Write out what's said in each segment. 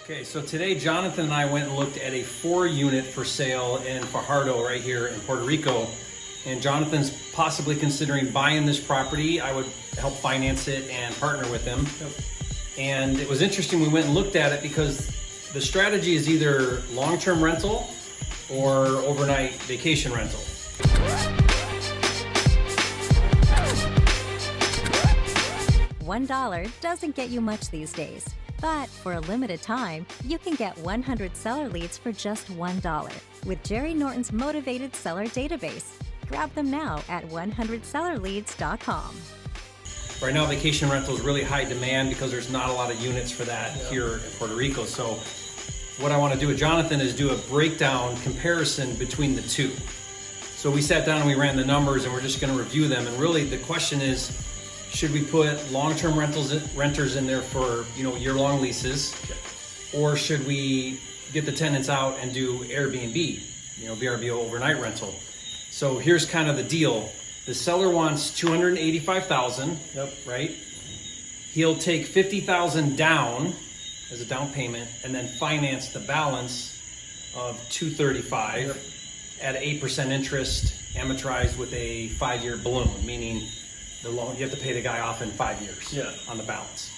Okay, so today Jonathan and I went and looked at a 4-unit for sale in Fajardo right here in Puerto Rico. And Jonathan's possibly considering buying this property. I would help finance it and partner with him. Yep. And it was interesting, we went and looked at it because the strategy is either long-term rental or overnight vacation rental. $1 doesn't get you much these days, but for a limited time, you can get 100 seller leads for just $1 with Jerry Norton's motivated seller database. Grab them now at 100sellerleads.com. Right now, vacation rental is really high demand because there's not a lot of units for that here in Puerto Rico. So what I want to do with Jonathan is do a breakdown comparison between the two. So we sat down and we ran the numbers and we're just going to review them. And really the question is, should we put long-term renters in there for, year-long leases, or should we get the tenants out and do Airbnb, VRBO overnight rental? So here's kind of the deal. The seller wants $285,000, right? He'll take $50,000 down as a down payment and then finance the balance of $235,000 at 8% interest, amortized with a 5-year balloon, meaning the loan, you have to pay the guy off in 5 years on the balance.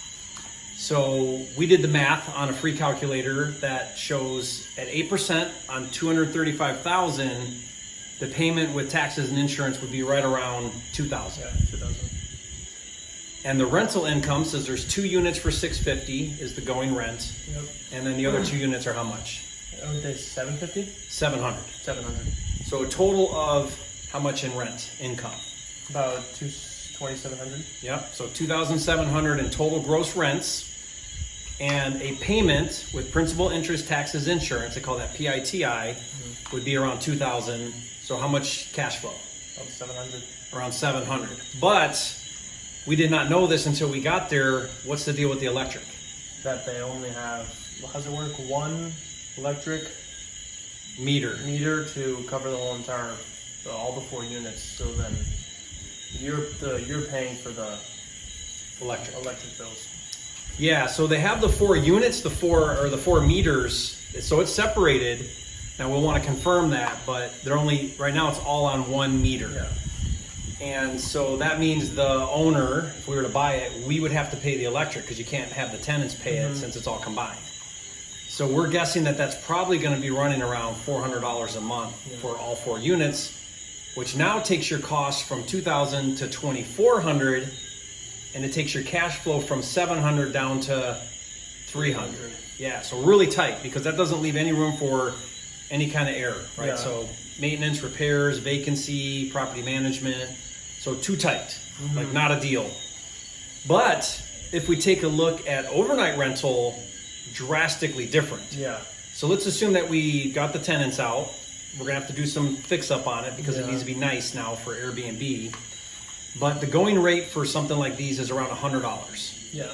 So we did the math on a free calculator that shows at 8% on $235,000, the payment with taxes and insurance would be right around $2,000. Yeah, 2,000. And the rental income says there's 2 units for $650 is the going rent. Yep. And then the other 2 units are how much? I would say $750? $700. $700. So a total of how much in rent income? About $2,700. Yep, so $2,700 in total gross rents, and a payment with principal, interest, taxes, insurance, they call that PITI, would be around $2,000. So how much cash flow? About $700. Around $700. But we did not know this until we got there. What's the deal with the electric? That they only have, how's it work? One electric Meter. to cover the whole entire, all the 4 units. So then you're paying for the electric bills. Yeah, so they have the 4 units, the 4 meters, so it's separated. Now we'll want to confirm that, but they're only, right now it's all on 1 meter. Yeah. And so that means the owner, if we were to buy it, we would have to pay the electric because you can't have the tenants pay it since it's all combined. So we're guessing that that's probably going to be running around $400 a month for all 4 units, which now takes your cost from $2,000 to $2,400, and it takes your cash flow from $700 down to $300. Yeah, so really tight because that doesn't leave any room for any kind of error, right? Yeah. So maintenance, repairs, vacancy, property management, so too tight, like not a deal. But if we take a look at overnight rental, drastically different. Yeah. So let's assume that we got the tenants out. We're gonna have to do some fix up on it because it needs to be nice now for Airbnb. But the going rate for something like these is around $100. Yeah.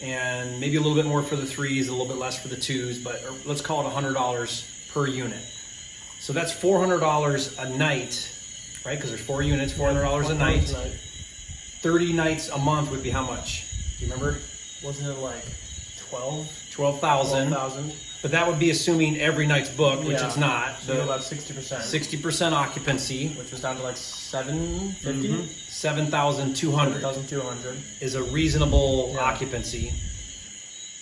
And maybe a little bit more for the 3s, a little bit less for the 2s, but let's call it $100 per unit. So that's $400 a night, right? Because there's 4 units, $400 a night. 30 nights a month would be how much? Do you remember? Wasn't it like 12,000. 12,000. But that would be assuming every night's booked, which it's not. So about 60%. 60% occupancy. Which was down to like 750? 7,200 7,200 is a reasonable occupancy.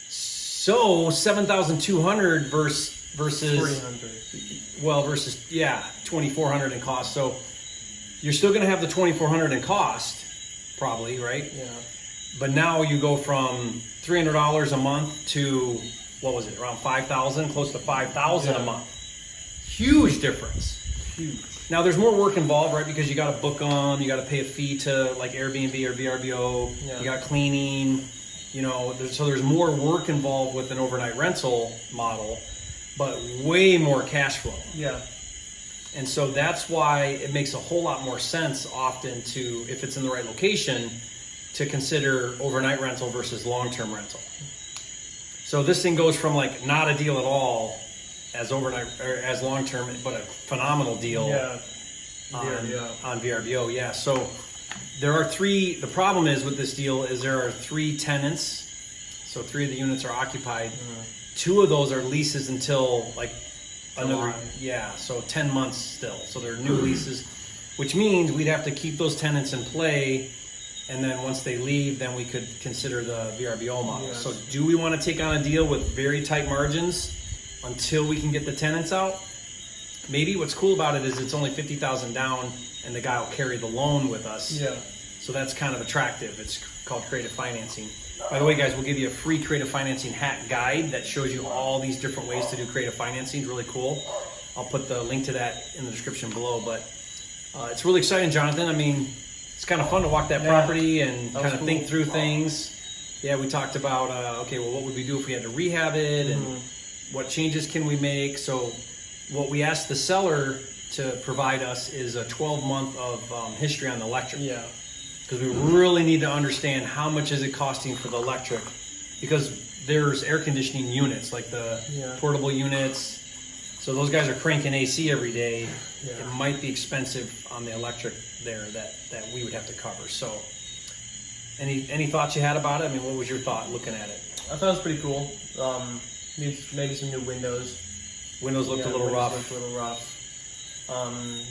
So 7,200 versus 300. versus 2,400 in cost. So you're still going to have the 2,400 in cost, probably, right? Yeah. But now you go from $300 a month to, what was it, around 5,000, close to 5,000 a month. Huge difference. Huge. Now there's more work involved, right? Because you got to book them, you got to pay a fee to like Airbnb or VRBO, you got cleaning, so there's more work involved with an overnight rental model, but way more cash flow. Yeah. And so that's why it makes a whole lot more sense often to, if it's in the right location, to consider overnight rental versus long-term rental. So this thing goes from like not a deal at all as overnight or as long-term, but a phenomenal deal on VRBO. Yeah. So there are 3. The problem is with this deal is there are 3 tenants. So 3 of the units are occupied. 2 of those are leases until like another, so 10 months still. So they're new leases, which means we'd have to keep those tenants in play. And then once they leave, then we could consider the VRBO model. Yes. So do we want to take on a deal with very tight margins until we can get the tenants out? Maybe. What's cool about it is it's only $50,000 down, and the guy will carry the loan with us. Yeah. So that's kind of attractive. It's called creative financing. By the way, guys, we'll give you a free creative financing hack guide that shows you all these different ways to do creative financing. It's really cool. I'll put the link to that in the description below. But it's really exciting, Jonathan. I mean, it's kind of fun to walk that property and kind of think through things. Yeah, we talked about, okay, well, what would we do if we had to rehab it, and what changes can we make? So what we asked the seller to provide us is a 12-month of history on the electric. Yeah. Because we really need to understand how much is it costing for the electric, because there's air conditioning units, like the portable units. So those guys are cranking AC every day. Yeah. It might be expensive on the electric there that we would have to cover. So any thoughts you had about it? I mean, what was your thought looking at it? I thought it was pretty cool. Maybe some new windows. Windows looked a little rough. Looked a little rough.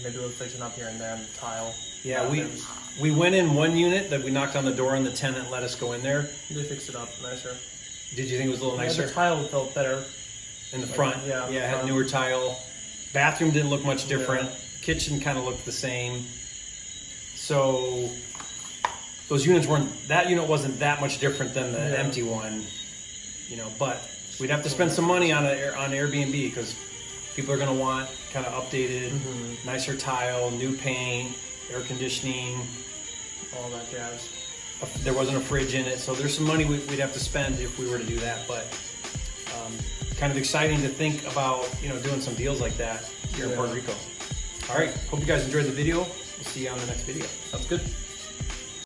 Maybe we'll fix it up here and there, tile. Yeah, we went in one unit that we knocked on the door and the tenant let us go in there. They fixed it up nicer. Did you think it was a little nicer? Yeah, the tile felt better. In the front? Yeah, it had newer tile. Bathroom didn't look much different. Kitchen kind of looked the same. So those units that unit wasn't that much different than the empty one, but we'd have to spend some money on Airbnb, because people are going to want kind of updated, nicer tile, new paint, air conditioning, all that jazz. There wasn't a fridge in it, so there's some money we'd have to spend if we were to do that. But kind of exciting to think about, doing some deals like that here in Puerto Rico. All right, hope you guys enjoyed the video. We'll see you on the next video. Sounds good.